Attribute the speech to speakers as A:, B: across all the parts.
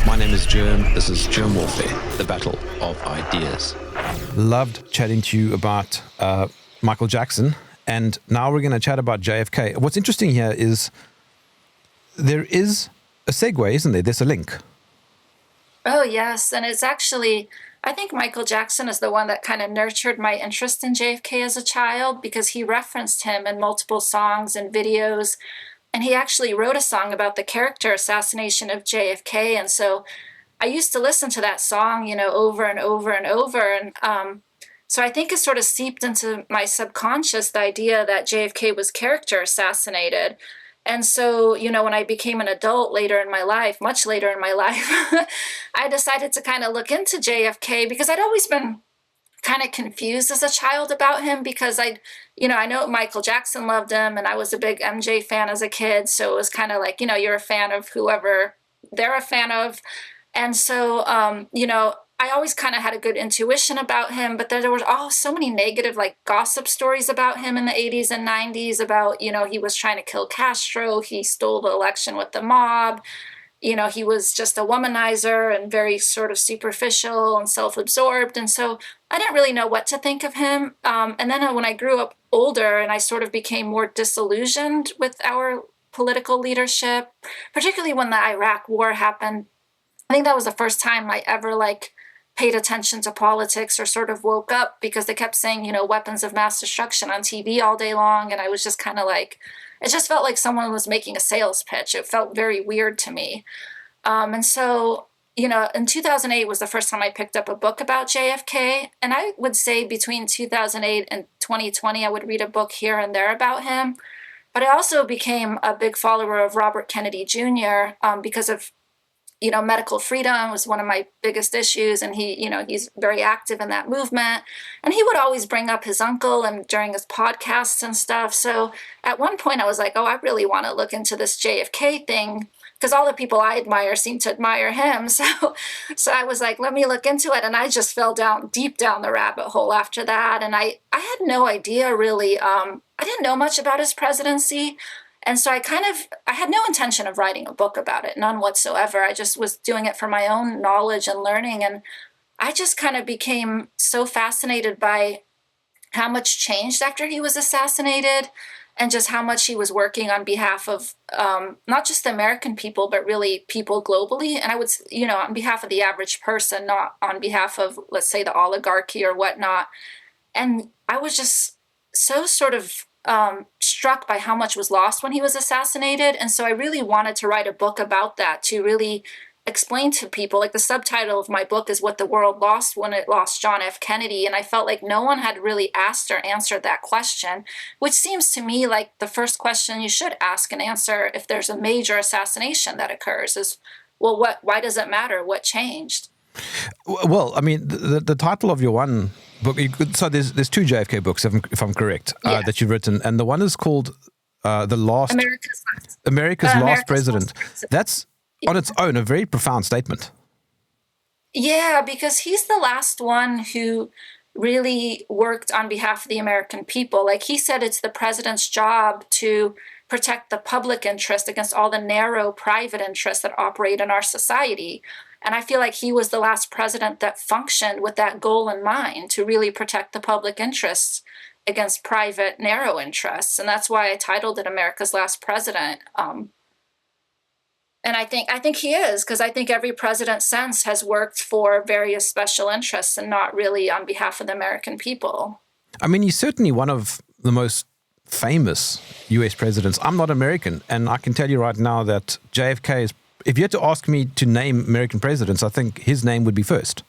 A: My name is Jerm. This is Jerm Warfare, the battle of ideas. Loved chatting to you about Michael Jackson, and now we're going to chat about JFK. What's interesting here is there is a segue, isn't there? There's a link.
B: Oh, yes. And it's actually, I think Michael Jackson is the one that kind of nurtured my interest in JFK as a child because he referenced him in multiple songs and videos. And he actually wrote a song about the character assassination of JFK. And so I used to listen to that song, over and over and over. And so I think it sort of seeped into my subconscious, the idea that JFK was character assassinated. And so, when I became an adult later in my life, much later in my life, I decided to kind of look into JFK because I'd always been kind of confused as a child about him because I know Michael Jackson loved him and I was a big MJ fan as a kid. So it was kind of like, you're a fan of whoever they're a fan of. And so, I always kind of had a good intuition about him, but there were so many negative gossip stories about him in the 80s and 90s about, he was trying to kill Castro. He stole the election with the mob. He was just a womanizer and very sort of superficial and self-absorbed. And so I didn't really know what to think of him. And then when I grew up older and I sort of became more disillusioned with our political leadership, particularly when the Iraq War happened, I think that was the first time I ever paid attention to politics or sort of woke up because they kept saying, weapons of mass destruction on TV all day long. And I was just kind of it just felt like someone was making a sales pitch. It felt very weird to me. And so, in 2008 was the first time I picked up a book about JFK. And I would say between 2008 and 2020, I would read a book here and there about him. But I also became a big follower of Robert Kennedy Jr. Because of medical freedom was one of my biggest issues. And he's very active in that movement. And he would always bring up his uncle and during his podcasts and stuff. So at one point I was like, oh, I really want to look into this JFK thing because all the people I admire seem to admire him. So I was like, let me look into it. And I just fell deep down the rabbit hole after that. And I had no idea really. I didn't know much about his presidency. And so I had no intention of writing a book about it, none whatsoever. I just was doing it for my own knowledge and learning. And I just kind of became so fascinated by how much changed after he was assassinated and just how much he was working on behalf of not just the American people, but really people globally. And I would, on behalf of the average person, not on behalf of, let's say, the oligarchy or whatnot. And I was just so sort of struck by how much was lost when he was assassinated. And so I really wanted to write a book about that to really explain to people, the subtitle of my book is What the World Lost When It Lost John F. Kennedy. And I felt like no one had really asked or answered that question, which seems to me like the first question you should ask and answer if there's a major assassination that occurs is, well, why does it matter? What changed?
A: Well, I mean, the title of your one book, so there's two JFK books, if I'm correct, that you've written, and the one is called America's Last President. That's on its own a very profound statement.
B: Yeah, because he's the last one who really worked on behalf of the American people. He said it's the president's job to protect the public interest against all the narrow private interests that operate in our society. And I feel like he was the last president that functioned with that goal in mind, to really protect the public interests against private narrow interests. And that's why I titled it America's Last President. And I think he is, because I think every president since has worked for various special interests and not really on behalf of the American people.
A: I mean, he's certainly one of the most famous US presidents. I'm not American, and I can tell you right now that JFK is, if you had to ask me to name American presidents, I think his name would be first.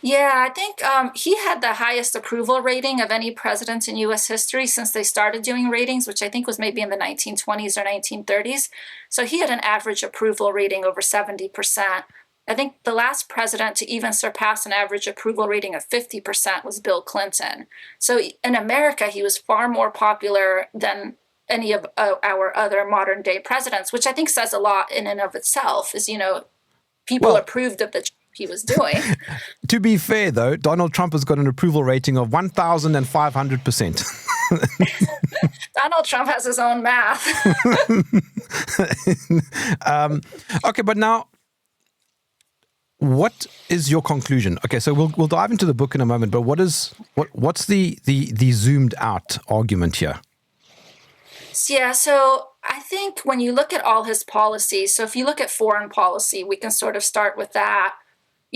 B: Yeah, I think he had the highest approval rating of any president in U.S. history since they started doing ratings, which I think was maybe in the 1920s or 1930s. So he had an average approval rating over 70%. I think the last president to even surpass an average approval rating of 50% was Bill Clinton. So in America, he was far more popular than any of our other modern day presidents, which I think says a lot in and of itself, is, people approved of the job he was doing.
A: To be fair, though, Donald Trump has got an approval rating of 1,500%.
B: Donald Trump has his own math.
A: Okay, but now what is your conclusion? Okay, so we'll dive into the book in a moment, but what's the zoomed out argument here?
B: Yeah, so I think when you look at all his policies, so if you look at foreign policy, we can sort of start with that.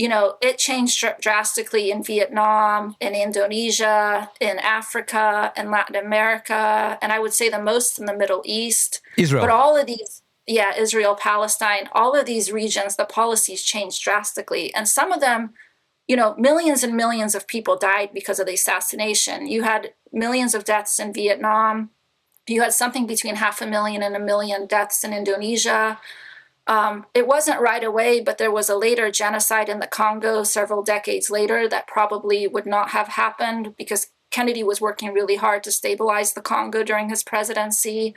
B: It changed drastically in Vietnam, in Indonesia, in Africa, in Latin America, and I would say the most in the Middle East.
A: Israel.
B: But all of these, yeah, Israel, Palestine, all of these regions, the policies changed drastically. And some of them, millions and millions of people died because of the assassination. You had millions of deaths in Vietnam. You had something between 500,000 and 1 million deaths in Indonesia. It wasn't right away, but there was a later genocide in the Congo several decades later that probably would not have happened because Kennedy was working really hard to stabilize the Congo during his presidency.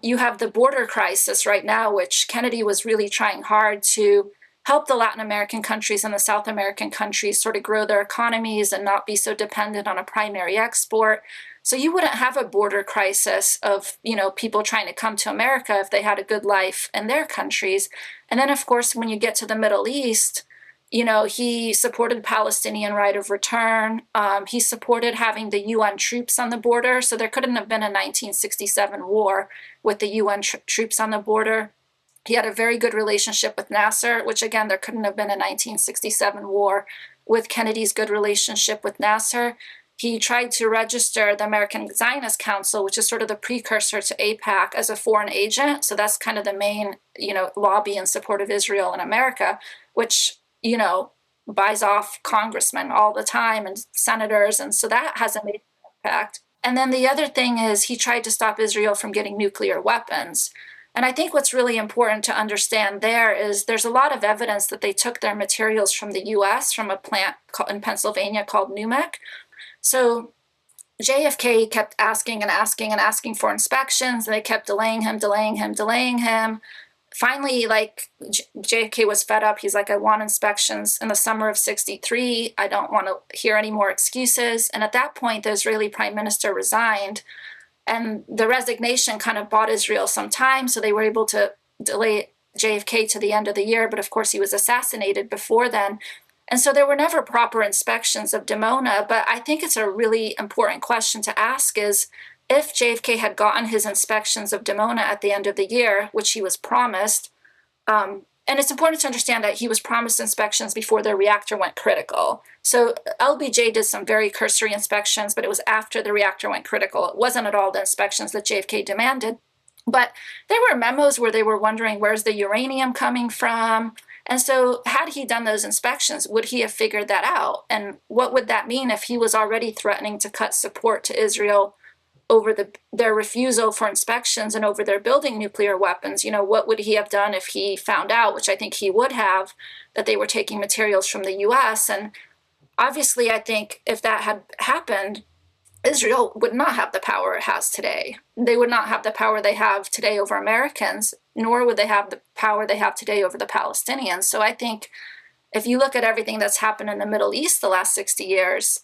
B: You have the border crisis right now, which Kennedy was really trying hard to help the Latin American countries and the South American countries sort of grow their economies and not be so dependent on a primary export. So you wouldn't have a border crisis of, people trying to come to America if they had a good life in their countries. And then, of course, when you get to the Middle East, he supported Palestinian right of return. He supported having the UN troops on the border. So there couldn't have been a 1967 war with the UN troops on the border. He had a very good relationship with Nasser, which, again, there couldn't have been a 1967 war with Kennedy's good relationship with Nasser. He tried to register the American Zionist Council, which is sort of the precursor to AIPAC, as a foreign agent. So that's kind of the main, lobby in support of Israel in America, which, buys off congressmen all the time and senators. And so that has a major impact. And then the other thing is he tried to stop Israel from getting nuclear weapons. And I think what's really important to understand there is there's a lot of evidence that they took their materials from the US, from a plant in Pennsylvania called NUMEC. So JFK kept asking and asking and asking for inspections, and they kept delaying him. Finally, JFK was fed up. He's like, I want inspections in the summer of 1963. I don't want to hear any more excuses. And at that point, the Israeli prime minister resigned. And the resignation kind of bought Israel some time, so they were able to delay JFK to the end of the year. But of course, he was assassinated before then. And so there were never proper inspections of Dimona. But I think it's a really important question to ask is, if JFK had gotten his inspections of Dimona at the end of the year, which he was promised, and it's important to understand that he was promised inspections before their reactor went critical. So LBJ did some very cursory inspections, but it was after the reactor went critical. It wasn't at all the inspections that JFK demanded. But there were memos where they were wondering, where's the uranium coming from? And so had he done those inspections, would he have figured that out? And what would that mean if he was already threatening to cut support to Israel over their refusal for inspections and over their building nuclear weapons? What would he have done if he found out, which I think he would have, that they were taking materials from the US? And obviously, I think if that had happened, Israel would not have the power it has today. They would not have the power they have today over Americans, nor would they have the power they have today over the Palestinians. So I think if you look at everything that's happened in the Middle East the last 60 years,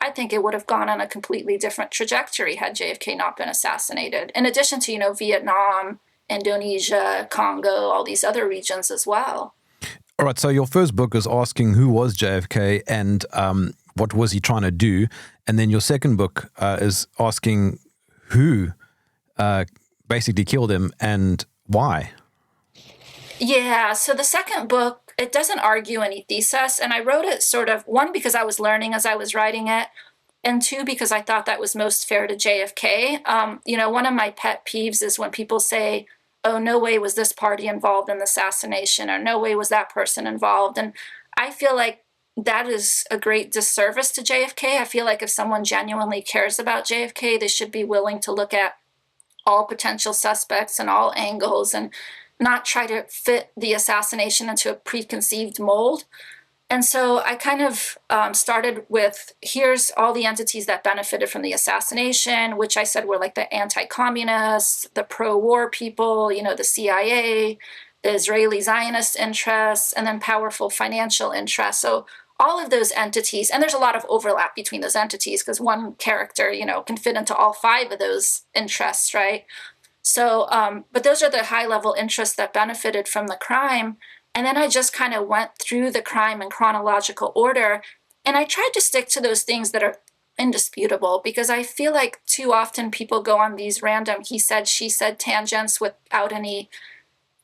B: I think it would have gone on a completely different trajectory had JFK not been assassinated, in addition to, Vietnam, Indonesia, Congo, all these other regions as well.
A: All right, so your first book is asking who was JFK and what was he trying to do? And then your second book is asking who basically killed him and why.
B: Yeah, so the second book, it doesn't argue any thesis. And I wrote it sort of, one, because I was learning as I was writing it, and two, because I thought that was most fair to JFK. One of my pet peeves is when people say, oh, no way was this party involved in the assassination, or no way was that person involved. And I feel like that is a great disservice to JFK. I feel like if someone genuinely cares about JFK, they should be willing to look at all potential suspects and all angles and not try to fit the assassination into a preconceived mold. And so I kind of started with, here's all the entities that benefited from the assassination, which I said were like the anti-communists, the pro-war people, the CIA, the Israeli Zionist interests, and then powerful financial interests. So all of those entities, and there's a lot of overlap between those entities because one character, can fit into all five of those interests, right? So, but those are the high-level interests that benefited from the crime. And then I just kind of went through the crime in chronological order. And I tried to stick to those things that are indisputable, because I feel like too often people go on these random he said, she said tangents without any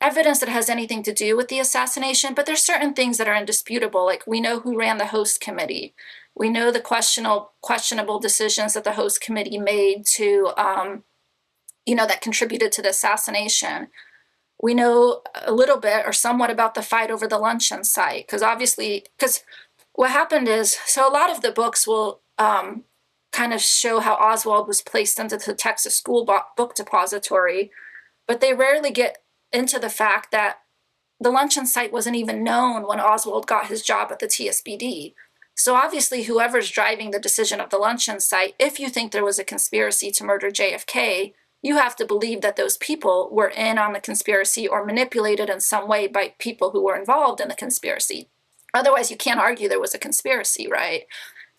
B: evidence that has anything to do with the assassination. But there's certain things that are indisputable. Like, we know who ran the host committee. We know the questionable decisions that the host committee made to, that contributed to the assassination. We know a little bit or somewhat about the fight over the luncheon site, because what happened is, so a lot of the books will kind of show how Oswald was placed into the Texas School Book Depository, but they rarely get into the fact that the luncheon site wasn't even known when Oswald got his job at the TSBD. So obviously, whoever's driving the decision of the luncheon site, if you think there was a conspiracy to murder JFK, you have to believe that those people were in on the conspiracy or manipulated in some way by people who were involved in the conspiracy. Otherwise, you can't argue there was a conspiracy, right?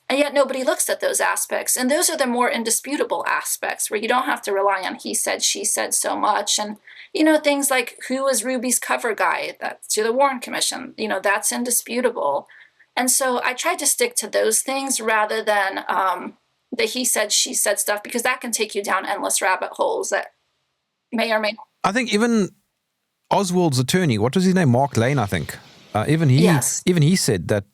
B: And yet nobody looks at those aspects. And those are the more indisputable aspects, where you don't have to rely on he said, she said so much. And, things like, who was Ruby's cover guy to the Warren Commission? That's indisputable. And so I tried to stick to those things rather than the he said, she said stuff, because that can take you down endless rabbit holes that may or may not.
A: I think even Oswald's attorney, what was his name? Mark Lane, I think. Even he said that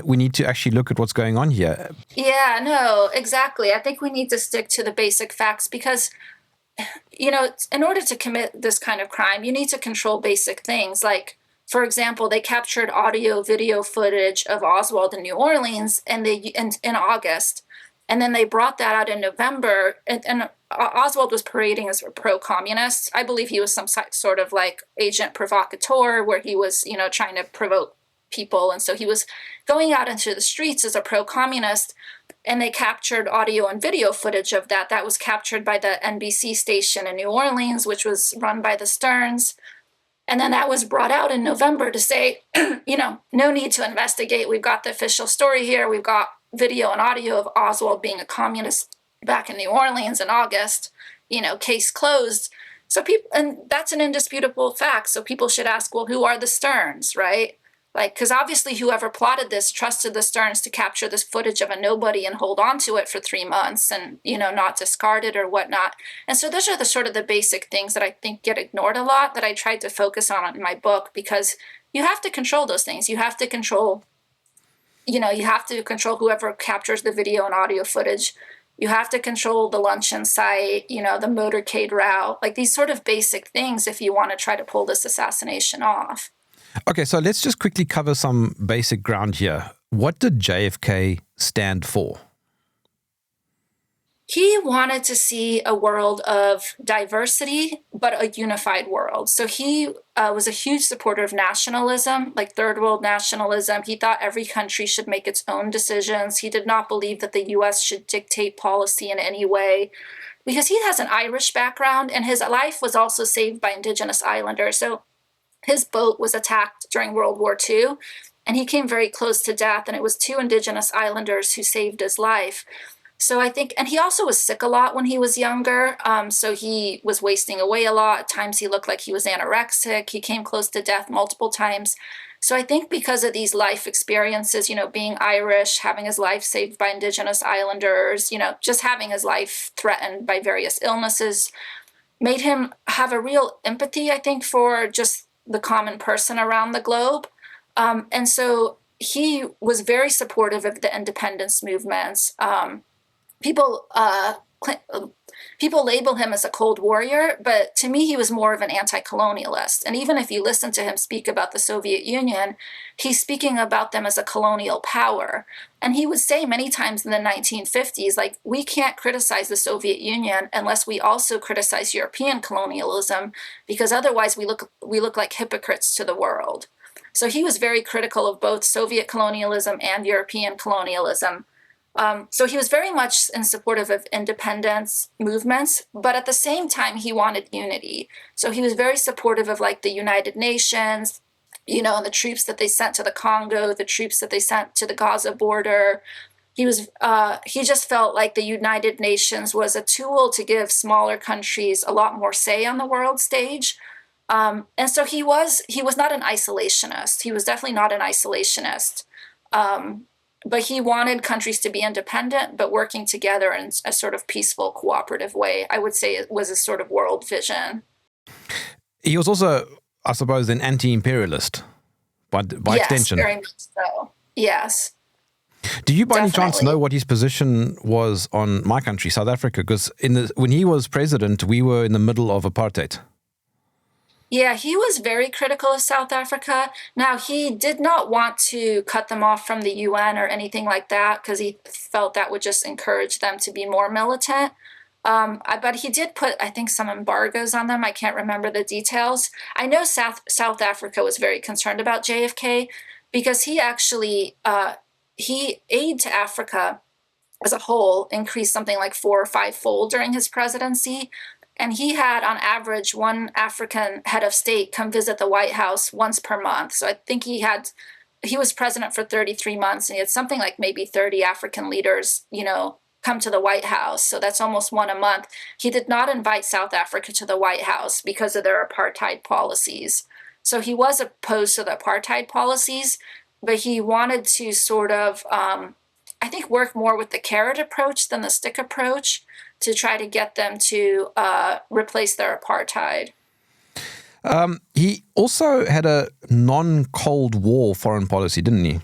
A: we need to actually look at what's going on here.
B: Yeah, no, exactly. I think we need to stick to the basic facts, because, in order to commit this kind of crime, you need to control basic things. Like, for example, they captured audio, video footage of Oswald in New Orleans in August. And then they brought that out in November. And Oswald was parading as a pro-communist. I believe he was some sort of like agent provocateur, where he was, trying to provoke people. And so he was going out into the streets as a pro-communist. And they captured audio and video footage of that. That was captured by the NBC station in New Orleans, which was run by the Stearns. And then that was brought out in November to say, no need to investigate. We've got the official story here. We've got video and audio of Oswald being a communist back in New Orleans in August, case closed. So and that's an indisputable fact. So people should ask, well, who are the Stearns, right? Like, because obviously whoever plotted this trusted the Stearns to capture this footage of a nobody and hold on to it for 3 months and, not discard it or whatnot. And so those are the sort of the basic things that I think get ignored a lot, that I tried to focus on in my book, because you have to control those things. You have to control, whoever captures the video and audio footage. You have to control the luncheon site, the motorcade route, like these sort of basic things if you want to try to pull this assassination off.
A: Okay, so let's just quickly cover some basic ground here. What did JFK stand for?
B: He wanted to see a world of diversity, but a unified world. So he was a huge supporter of nationalism, like third world nationalism. He thought every country should make its own decisions. He did not believe that the U.S. should dictate policy in any way, because he has an Irish background, and his life was also saved by Indigenous Islanders. So his boat was attacked during World War II, and he came very close to death, and it was 2 Indigenous Islanders who saved his life. So I think, and he also was sick a lot when he was younger, so he was wasting away a lot. At times he looked like he was anorexic. He came close to death multiple times. So I think because of these life experiences, being Irish, having his life saved by Indigenous Islanders, just having his life threatened by various illnesses, made him have a real empathy, I think, for just the common person around the globe. And so he was very supportive of the independence movements. People label him as a Cold Warrior, but to me, he was more of an anti-colonialist. And even if you listen to him speak about the Soviet Union, he's speaking about them as a colonial power. And he would say many times in the 1950s, like, we can't criticize the Soviet Union unless we also criticize European colonialism, because otherwise we look like hypocrites to the world. So he was very critical of both Soviet colonialism and European colonialism. So he was very much in support of independence movements, but at the same time, he wanted unity. So he was very supportive of like the United Nations, and the troops that they sent to the Congo, the troops that they sent to the Gaza border. He just felt like the United Nations was a tool to give smaller countries a lot more say on the world stage. And so he was not an isolationist. He was definitely not an isolationist. But he wanted countries to be independent, but working together in a sort of peaceful, cooperative way. I would say it was a sort of world vision.
A: He was also, I suppose, an anti-imperialist by
B: Yes,
A: extension.
B: very much so. Yes.
A: Do you by any chance
B: Definitely.
A: know what his position was on my country, South Africa? Because when he was president, we were in the middle of apartheid.
B: Yeah, he was very critical of South Africa. Now, he did not want to cut them off from the UN or anything like that because he felt that would just encourage them to be more militant. But he did put, I think, some embargoes on them. I can't remember the details. I know South Africa was very concerned about JFK because he actually aid to Africa as a whole increased something like 4 or 5-fold during his presidency. And he had, on average, one African head of state come visit the White House once per month. So I think he was president for 33 months, and he had something like maybe 30 African leaders, come to the White House. So that's almost one a month. He did not invite South Africa to the White House because of their apartheid policies. So he was opposed to the apartheid policies, but he wanted to sort of, I think, work more with the carrot approach than the stick approach to try to get them to replace their apartheid.
A: He also had a non-Cold War foreign policy, didn't he?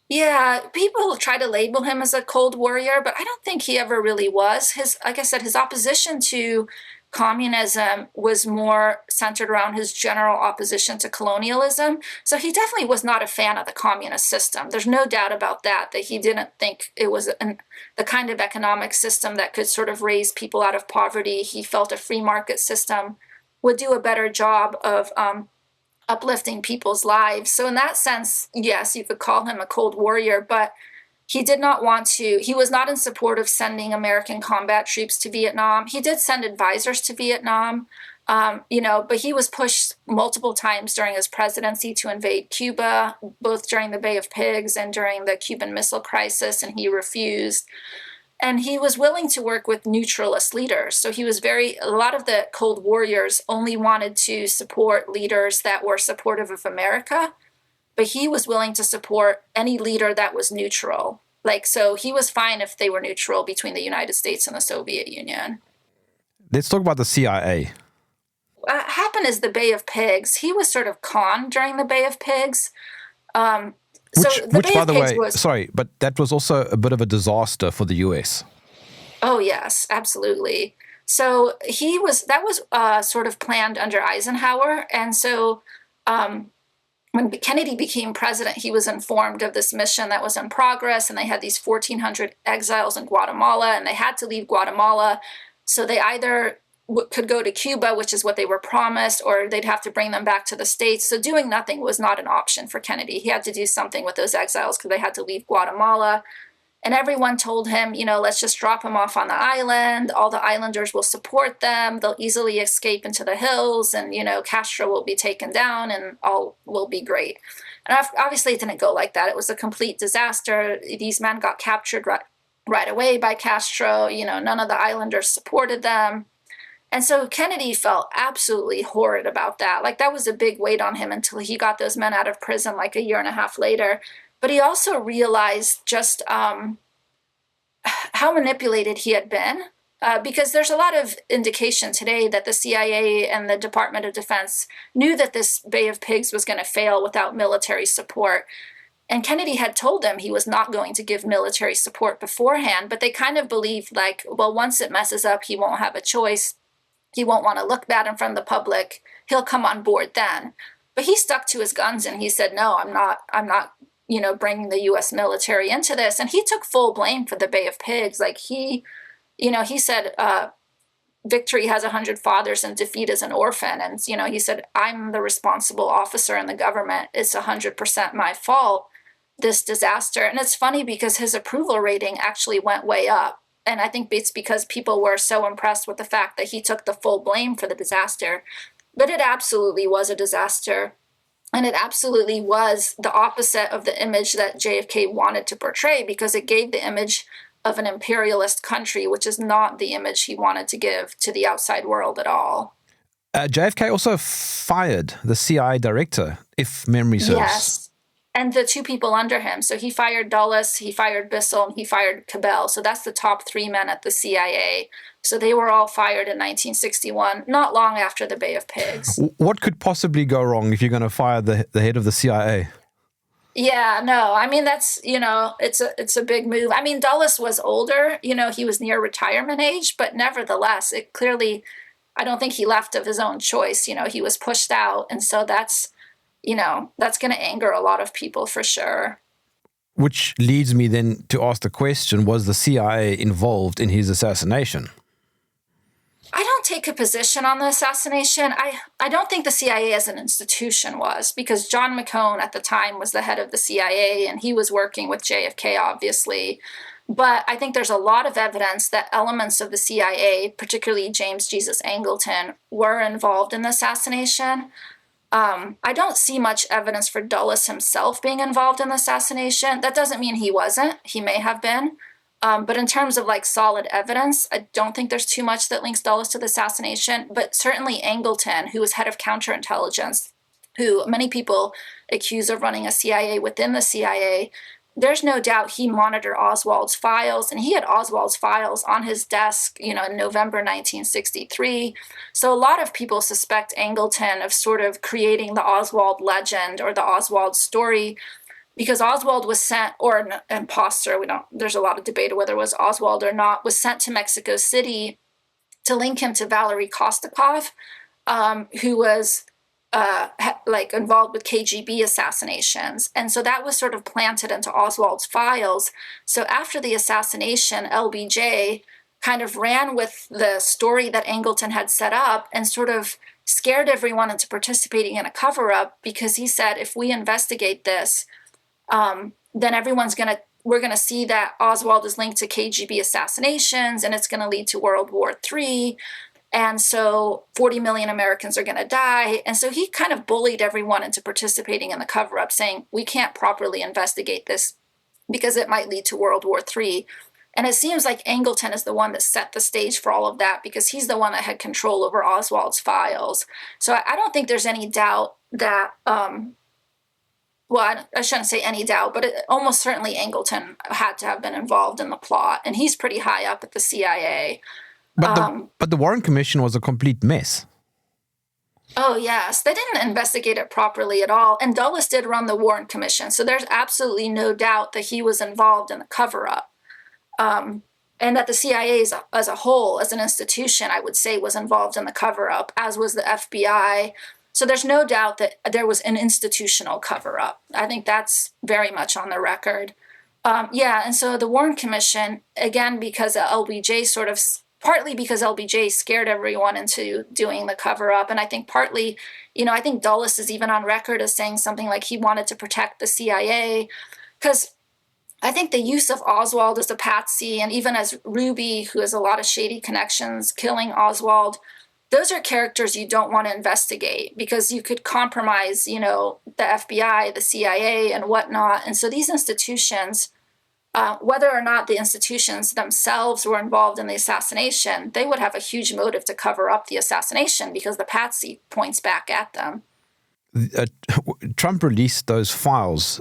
B: Yeah, people try to label him as a Cold Warrior, but I don't think he ever really was. Like I said, his opposition to communism was more centered around his general opposition to colonialism. So he definitely was not a fan of the communist system. There's no doubt about that he didn't think it was the kind of economic system that could sort of raise people out of poverty. He felt a free market system would do a better job of uplifting people's lives. So in that sense, yes, you could call him a Cold Warrior, but he was not in support of sending American combat troops to Vietnam. He did send advisors to Vietnam, but he was pushed multiple times during his presidency to invade Cuba, both during the Bay of Pigs and during the Cuban Missile Crisis, and he refused. And he was willing to work with neutralist leaders. So a lot of the Cold Warriors only wanted to support leaders that were supportive of America, but he was willing to support any leader that was neutral. So he was fine if they were neutral between the United States and the Soviet Union.
A: Let's talk about the CIA.
B: What happened is the Bay of Pigs. He was sort of conned during the Bay of Pigs.
A: Which, by the way, sorry, but that was also a bit of a disaster for the US.
B: Oh, yes, absolutely. So that was sort of planned under Eisenhower. And so when Kennedy became president, he was informed of this mission that was in progress, and they had these 1,400 exiles in Guatemala, and they had to leave Guatemala. So they either could go to Cuba, which is what they were promised, or they'd have to bring them back to the States. So doing nothing was not an option for Kennedy. He had to do something with those exiles because they had to leave Guatemala. And everyone told him, let's just drop them off on the island. All the islanders will support them. They'll easily escape into the hills, and, Castro will be taken down and all will be great. And obviously it didn't go like that. It was a complete disaster. These men got captured right away by Castro. None of the islanders supported them. And so Kennedy felt absolutely horrid about that. That was a big weight on him until he got those men out of prison a year and a half later. But he also realized just how manipulated he had been, because there's a lot of indication today that the CIA and the Department of Defense knew that this Bay of Pigs was going to fail without military support. And Kennedy had told them he was not going to give military support beforehand, but they kind of believed once it messes up, he won't have a choice. He won't want to look bad in front of the public. He'll come on board then. But he stuck to his guns and he said, no, I'm not, bringing the U.S. military into this. And he took full blame for the Bay of Pigs. He said, victory has 100 fathers and defeat is an orphan. And, he said, I'm the responsible officer in the government. It's 100% my fault, this disaster. And it's funny because his approval rating actually went way up. And I think it's because people were so impressed with the fact that he took the full blame for the disaster. But it absolutely was a disaster. And it absolutely was the opposite of the image that JFK wanted to portray, because it gave the image of an imperialist country, which is not the image he wanted to give to the outside world at all.
A: JFK also fired the CIA director, if memory serves.
B: Yes. And the two people under him. So he fired Dulles, he fired Bissell, and he fired Cabell. So that's the top three men at the CIA. So they were all fired in 1961, not long after the Bay of Pigs.
A: What could possibly go wrong if you're going to fire the head of the CIA?
B: Yeah, no, I mean, that's, it's a big move. I mean, Dulles was older, he was near retirement age, but nevertheless, it clearly, I don't think he left of his own choice. He was pushed out. And so that's going to anger a lot of people for sure.
A: Which leads me then to ask the question, was the CIA involved in his assassination?
B: I don't take a position on the assassination. I don't think the CIA as an institution was, because John McCone at the time was the head of the CIA and he was working with JFK, obviously. But I think there's a lot of evidence that elements of the CIA, particularly James Jesus Angleton, were involved in the assassination. I don't see much evidence for Dulles himself being involved in the assassination. That doesn't mean he wasn't. He may have been. But in terms of solid evidence, I don't think there's too much that links Dulles to the assassination. But certainly Angleton, who was head of counterintelligence, who many people accuse of running a CIA within the CIA, there's no doubt he monitored Oswald's files, and he had Oswald's files on his desk, in November 1963. So a lot of people suspect Angleton of sort of creating the Oswald legend or the Oswald story, because Oswald was sent, or an imposter, there's a lot of debate whether it was Oswald or not, was sent to Mexico City to link him to Valery Kostakov, who was involved with KGB assassinations. And so that was sort of planted into Oswald's files. So after the assassination, LBJ kind of ran with the story that Angleton had set up and sort of scared everyone into participating in a cover-up, because he said, if we investigate this, then we're going to see that Oswald is linked to KGB assassinations, and it's going to lead to World War III. And so 40 million Americans are going to die. And so he kind of bullied everyone into participating in the cover-up, saying, we can't properly investigate this because it might lead to World War III. And it seems like Angleton is the one that set the stage for all of that, because he's the one that had control over Oswald's files. So I don't think there's any doubt that, I shouldn't say any doubt, but almost certainly Angleton had to have been involved in the plot. And he's pretty high up at the CIA.
A: But the Warren Commission was a complete mess.
B: Oh, yes. They didn't investigate it properly at all. And Dulles did run the Warren Commission. So there's absolutely no doubt that he was involved in the cover-up. And that the CIA as a whole, as an institution, I would say, was involved in the cover-up, as was the FBI. So there's no doubt that there was an institutional cover-up. I think that's very much on the record. And so the Warren Commission, again, because LBJ partly because LBJ scared everyone into doing the cover-up. And I think partly, I think Dulles is even on record as saying something like he wanted to protect the CIA, because I think the use of Oswald as a patsy, and even as Ruby, who has a lot of shady connections, killing Oswald, those are characters you don't want to investigate, because you could compromise, the FBI, the CIA, and whatnot. And so these institutions, whether or not the institutions themselves were involved in the assassination, they would have a huge motive to cover up the assassination, because the patsy points back at them.
A: Trump released those files.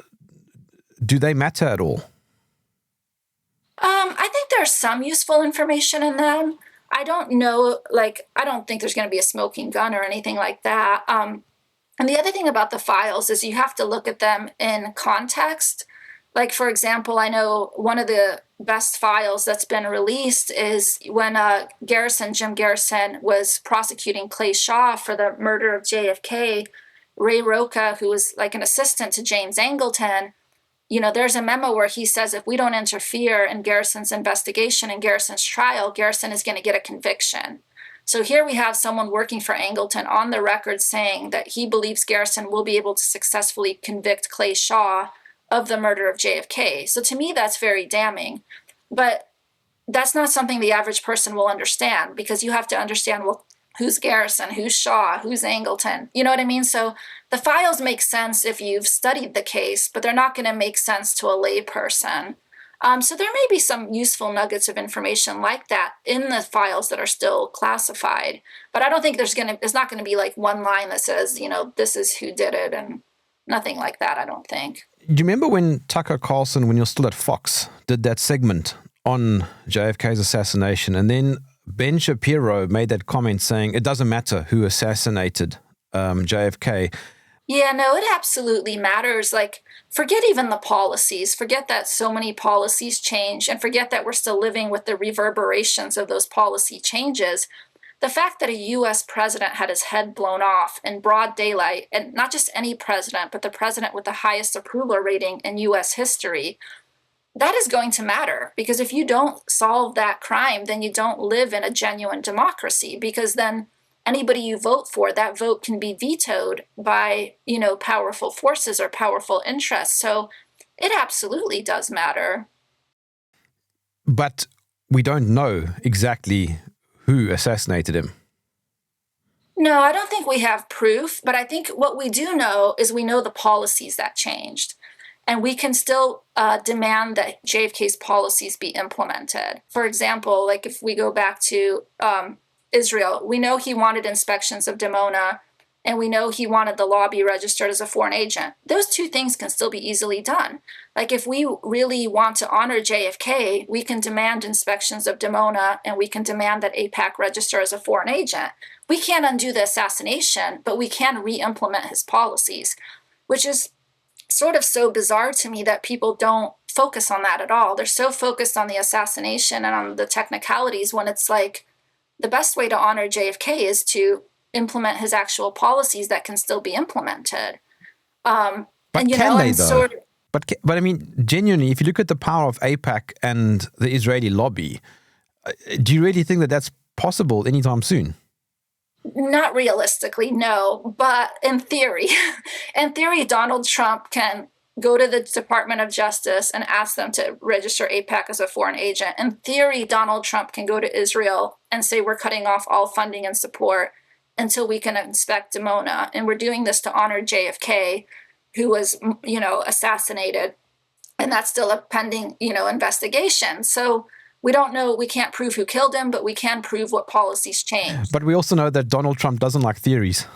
A: Do they matter at all?
B: I think there's some useful information in them. I don't know, I don't think there's going to be a smoking gun or anything like that. And the other thing about the files is you have to look at them in context. For example, I know one of the best files that's been released is when Jim Garrison was prosecuting Clay Shaw for the murder of JFK. Ray Roca, who was an assistant to James Angleton, there's a memo where he says if we don't interfere in Garrison's investigation and Garrison's trial, Garrison is going to get a conviction. So here we have someone working for Angleton on the record saying that he believes Garrison will be able to successfully convict Clay Shaw of the murder of JFK. So to me, that's very damning. But that's not something the average person will understand, because you have to understand, well, who's Garrison, who's Shaw, who's Angleton? You know what I mean? So the files make sense if you've studied the case, but they're not going to make sense to a lay person. So there may be some useful nuggets of information like that in the files that are still classified, but I don't think there's not going to be like one line that says, this is who did it, and nothing like that, I don't think.
A: Do you remember when Tucker Carlson, when you're still at Fox, did that segment on JFK's assassination, and then Ben Shapiro made that comment saying it doesn't matter who assassinated JFK?
B: Yeah, no, it absolutely matters. Like, forget even the policies. Forget that so many policies change, and forget that we're still living with the reverberations of those policy changes. The fact that a US president had his head blown off in broad daylight, and not just any president, but the president with the highest approval rating in US history, that is going to matter. Because if you don't solve that crime, then you don't live in a genuine democracy, because then anybody you vote for, that vote can be vetoed by, powerful forces or powerful interests. So it absolutely does matter.
A: But we don't know exactly who assassinated him.
B: No, I don't think we have proof, but I think what we do know is we know the policies that changed. And we can still demand that JFK's policies be implemented. For example, like if we go back to Israel, we know he wanted inspections of Dimona, and we know he wanted the law be registered as a foreign agent. Those two things can still be easily done. Like if we really want to honor JFK, we can demand inspections of Dimona, and we can demand that AIPAC register as a foreign agent. We can't undo the assassination, but we can re-implement his policies, which is sort of so bizarre to me that people don't focus on that at all. They're so focused on the assassination and on the technicalities, when it's like the best way to honor JFK is to implement his actual policies that can still be implemented.
A: But I mean, genuinely, if you look at the power of AIPAC and the Israeli lobby, do you really think that that's possible anytime soon?
B: Not realistically, no. But in theory, Donald Trump can go to the Department of Justice and ask them to register AIPAC as a foreign agent. In theory, Donald Trump can go to Israel and say we're cutting off all funding and support until we can inspect Dimona. And we're doing this to honor JFK, who was, assassinated. And that's still a pending, investigation. So we don't know, we can't prove who killed him, but we can prove what policies changed.
A: But we also know that Donald Trump doesn't like theories.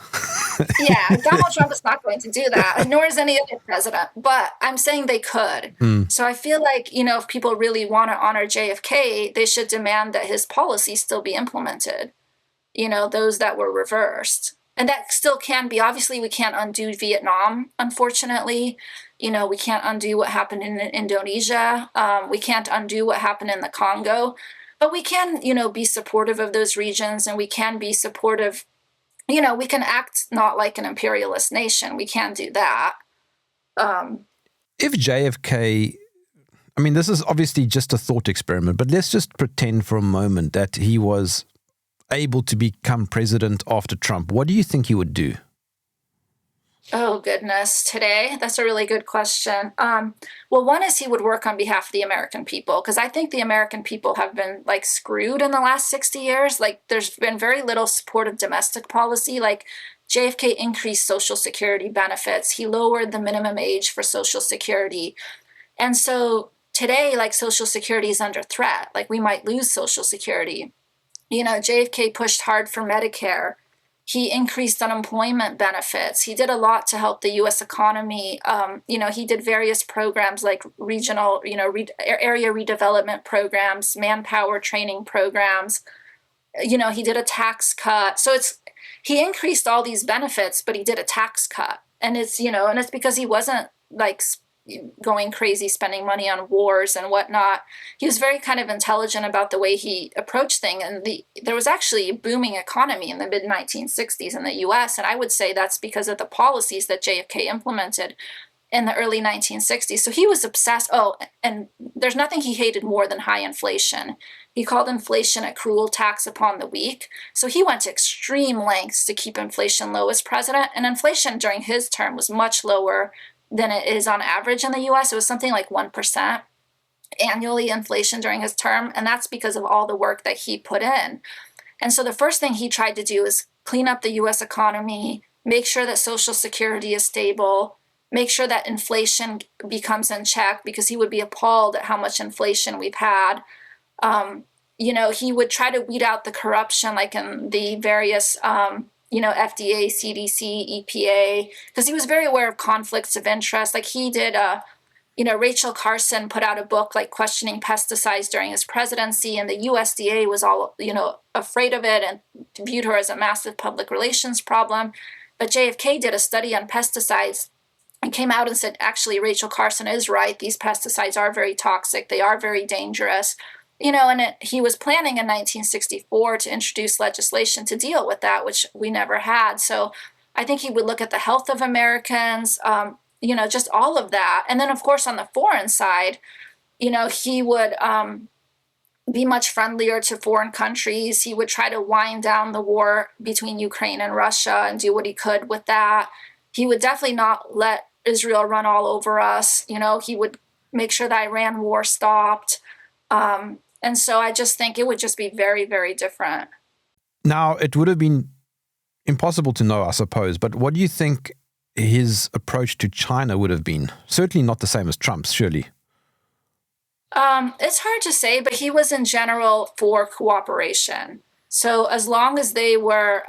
B: Yeah, Donald Trump is not going to do that, nor is any other president. But I'm saying they could. So I feel like, if people really want to honor JFK, they should demand that his policies still be implemented, those that were reversed. And that still can be. Obviously, we can't undo Vietnam, unfortunately. We can't undo what happened in Indonesia. We can't undo what happened in the Congo. But we can, be supportive of those regions, and we can be supportive. We can act not like an imperialist nation. We can do that.
A: If JFK, I mean, this is obviously just a thought experiment, but let's just pretend for a moment that he was able to become president after Trump. What do you think he would do?
B: Oh, goodness. Today? That's a really good question. Well, one is he would work on behalf of the American people, because I think the American people have been screwed in the last 60 years. There's been very little support of domestic policy. JFK increased Social Security benefits. He lowered the minimum age for Social Security. And so today, Social Security is under threat. We might lose Social Security. JFK pushed hard for Medicare. He increased unemployment benefits. He did a lot to help the U.S. economy. He did various programs like regional, area redevelopment programs, manpower training programs. He did a tax cut. So he increased all these benefits, but he did a tax cut. And it's because he wasn't going crazy spending money on wars and whatnot. He was very kind of intelligent about the way he approached things. And there was actually a booming economy in the mid-1960s in the U.S. And I would say that's because of the policies that JFK implemented in the early 1960s. So he was obsessed. Oh, and there's nothing he hated more than high inflation. He called inflation a cruel tax upon the weak. So he went to extreme lengths to keep inflation low as president. And inflation during his term was much lower than it is on average in the U.S. It was something like 1% annually inflation during his term. And that's because of all the work that he put in. And so the first thing he tried to do is clean up the U.S. economy, make sure that Social Security is stable, make sure that inflation becomes in check, because he would be appalled at how much inflation we've had. He would try to weed out the corruption, like in the various, FDA, CDC, EPA, because he was very aware of conflicts of interest. Like he did, Rachel Carson put out a book like questioning pesticides during his presidency, and the USDA was all, afraid of it and viewed her as a massive public relations problem. But JFK did a study on pesticides and came out and said, actually, Rachel Carson is right. These pesticides are very toxic. They are very dangerous. He was planning in 1964 to introduce legislation to deal with that, which we never had. So I think he would look at the health of Americans, just all of that. And then, of course, on the foreign side, he would be much friendlier to foreign countries. He would try to wind down the war between Ukraine and Russia and do what he could with that. He would definitely not let Israel run all over us. He would make sure the Iran war stopped. And so I just think it would just be very, very different.
A: Now, it would have been impossible to know, I suppose, but what do you think his approach to China would have been? Certainly not the same as Trump's, surely.
B: It's hard to say, but he was in general for cooperation. So as long as they were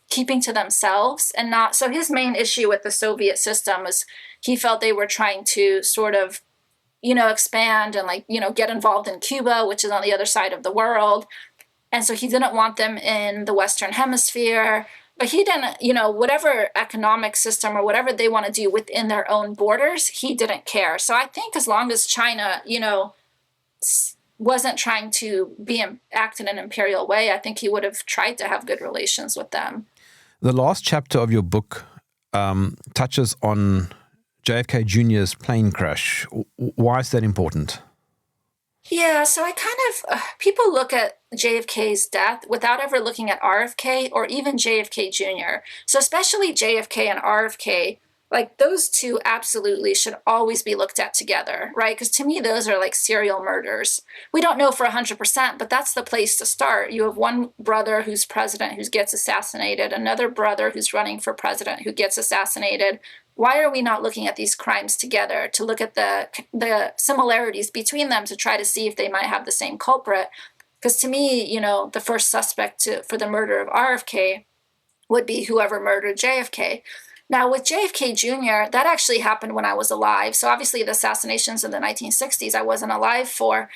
B: keeping to themselves and not, so his main issue with the Soviet system was he felt they were trying to sort of, expand and get involved in Cuba, which is on the other side of the world. And so he didn't want them in the Western Hemisphere, but he didn't, whatever economic system or whatever they want to do within their own borders, he didn't care. So I think as long as China, wasn't trying to act in an imperial way, I think he would have tried to have good relations with them.
A: The last chapter of your book touches on JFK Jr.'s plane crash. Why is that important?
B: Yeah, so I people look at JFK's death without ever looking at RFK or even JFK Jr. So especially JFK and RFK, like those two absolutely should always be looked at together, right? Because to me, those are like serial murders. We don't know for 100%, but that's the place to start. You have one brother who's president who gets assassinated, another brother who's running for president who gets assassinated. Why are we not looking at these crimes together to look at the similarities between them to try to see if they might have the same culprit? Because to me, the first suspect for the murder of RFK would be whoever murdered JFK. Now, with JFK Jr., that actually happened when I was alive. So obviously the assassinations in the 1960s I wasn't alive for.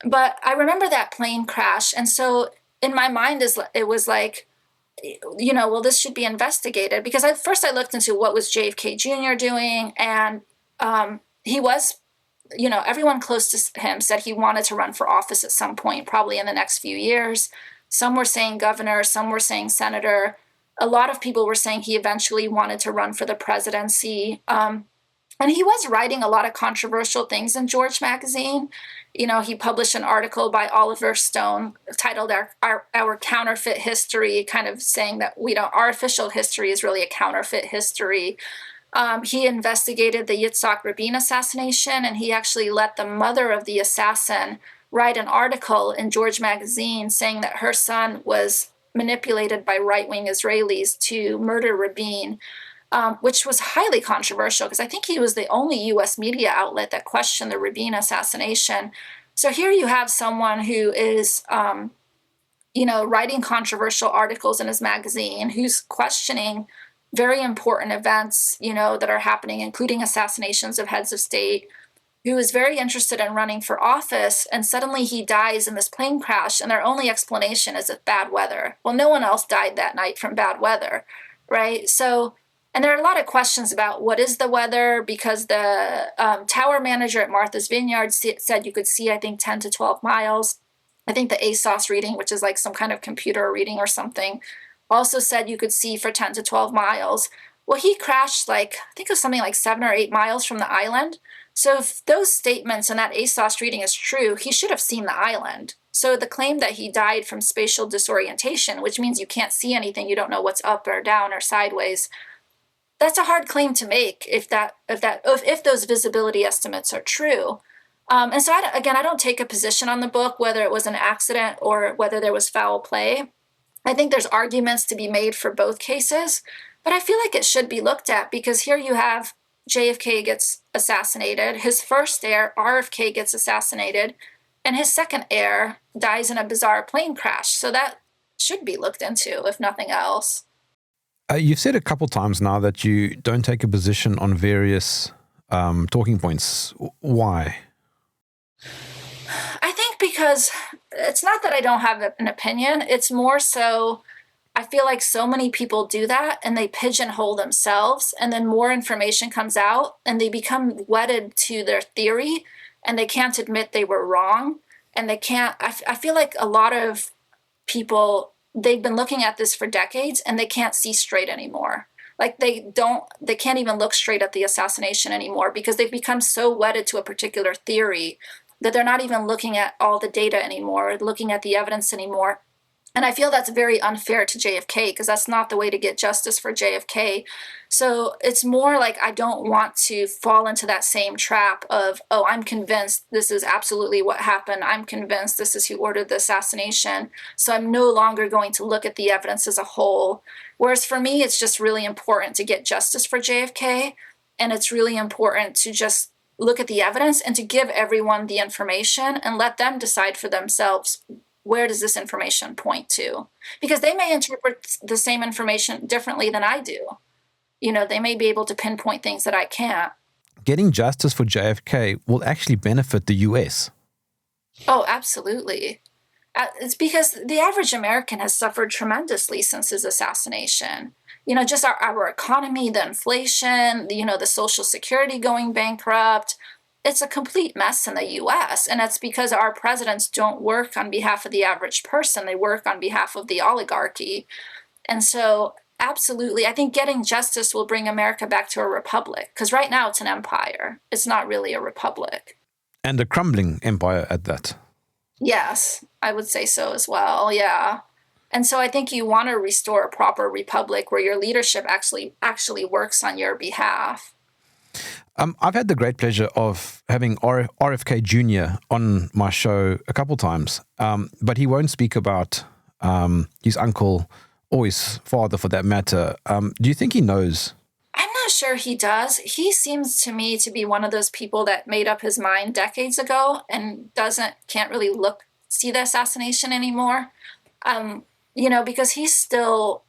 B: But I remember that plane crash. And so in my mind, it was like, well, this should be investigated, because first I looked into what was JFK Jr. doing, and he was, everyone close to him said he wanted to run for office at some point, probably in the next few years. Some were saying governor, some were saying senator. A lot of people were saying he eventually wanted to run for the presidency. And he was writing a lot of controversial things in George magazine. He published an article by Oliver Stone titled Our Counterfeit History, kind of saying that our official history is really a counterfeit history. He investigated the Yitzhak Rabin assassination, and he actually let the mother of the assassin write an article in George magazine saying that her son was manipulated by right-wing Israelis to murder Rabin. Which was highly controversial, because I think he was the only U.S. media outlet that questioned the Rabin assassination. So here you have someone who is, writing controversial articles in his magazine, who's questioning very important events, that are happening, including assassinations of heads of state, who is very interested in running for office, and suddenly he dies in this plane crash, and their only explanation is it's bad weather. Well, no one else died that night from bad weather, right? So, and there are a lot of questions about what is the weather, because the tower manager at Martha's Vineyard said you could see, I think, 10 to 12 miles. I think the ASOS reading, which is like some kind of computer reading or something, also said you could see for 10 to 12 miles. Well, he crashed I think it was something like 7 or 8 miles from the island. So if those statements and that ASOS reading is true, he should have seen the island. So the claim that he died from spatial disorientation, which means you can't see anything, you don't know what's up or down or sideways, that's a hard claim to make if those visibility estimates are true. And so I don't take a position on the book, whether it was an accident or whether there was foul play. I think there's arguments to be made for both cases, but I feel like it should be looked at, because here you have, JFK gets assassinated. His first heir, RFK, gets assassinated. And his second heir dies in a bizarre plane crash. So that should be looked into, if nothing else.
A: You've said a couple times now that you don't take a position on various talking points. Why?
B: I think because it's not that I don't have an opinion. It's more so I feel like so many people do that and they pigeonhole themselves, and then more information comes out and they become wedded to their theory and they can't admit they were wrong. And they can't, I feel like a lot of people, they've been looking at this for decades and they can't see straight anymore. Like they can't even look straight at the assassination anymore because they've become so wedded to a particular theory that they're not even looking at all the data anymore, looking at the evidence anymore. And I feel that's very unfair to JFK because that's not the way to get justice for JFK. So it's more like I don't want to fall into that same trap of, oh, I'm convinced this is absolutely what happened. I'm convinced this is who ordered the assassination. So I'm no longer going to look at the evidence as a whole. Whereas for me, it's just really important to get justice for JFK. And it's really important to just look at the evidence and to give everyone the information and let them decide for themselves, where does this information point to? Because they may interpret the same information differently than I do. You know, they may be able to pinpoint things that I can't.
A: Getting justice for JFK will actually benefit the US.
B: Oh, absolutely. It's because the average American has suffered tremendously since his assassination. You know, just our economy, the inflation, the Social Security going bankrupt. It's a complete mess in the US. And that's because our presidents don't work on behalf of the average person. They work on behalf of the oligarchy. And so, absolutely, I think getting justice will bring America back to a republic. Because right now it's an empire. It's not really a republic.
A: And a crumbling empire at that.
B: Yes, I would say so as well. Yeah. And so I think you want to restore a proper republic where your leadership actually works on your behalf.
A: I've had the great pleasure of having RFK Jr. on my show a couple times, but he won't speak about his uncle or his father for that matter. Do you think he knows?
B: I'm not sure he does. He seems to me to be one of those people that made up his mind decades ago and can't really see the assassination anymore. Because he still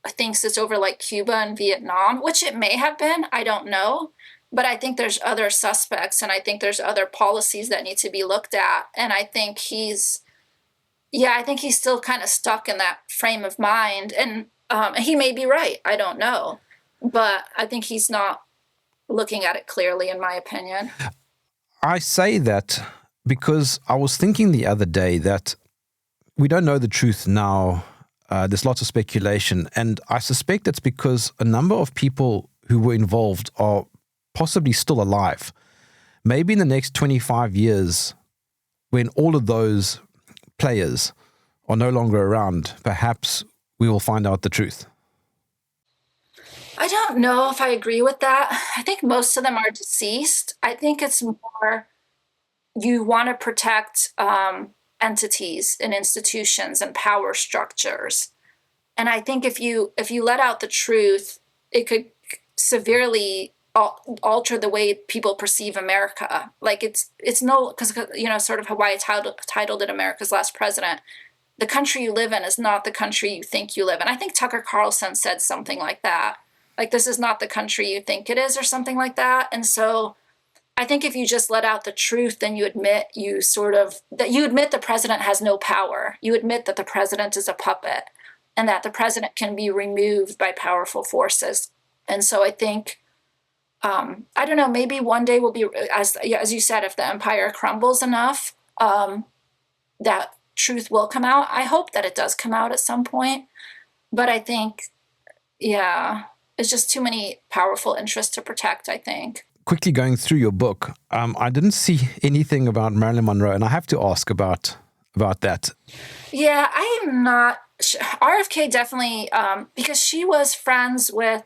B: thinks it's over like Cuba and Vietnam, which it may have been. I don't know. But I think there's other suspects, and I think there's other policies that need to be looked at. And I think he's still kind of stuck in that frame of mind. And he may be right. I don't know. But I think he's not looking at it clearly, in my opinion.
A: I say that because I was thinking the other day that we don't know the truth now. There's lots of speculation. And I suspect it's because a number of people who were involved are possibly still alive. Maybe in the next 25 years, when all of those players are no longer around, perhaps we will find out the truth.
B: I don't know if I agree with that. I think most of them are deceased. I think it's more you want to protect entities and institutions and power structures. And I think if you let out the truth, it could severely alter the way people perceive America. Like it's because sort of Hawaii titled it America's Last President. The country you live in is not the country you think you live in. I think Tucker Carlson said something like that. Like, this is not the country you think it is, or something like that. And so I think if you just let out the truth, then you admit the president has no power. You admit that the president is a puppet and that the president can be removed by powerful forces. And so I think, I don't know, maybe one day we'll be, as you said, if the empire crumbles enough, that truth will come out. I hope that it does come out at some point. But I think, it's just too many powerful interests to protect, I think.
A: Quickly going through your book, I didn't see anything about Marilyn Monroe, and I have to ask about that.
B: Yeah, I am not. RFK definitely, because she was friends with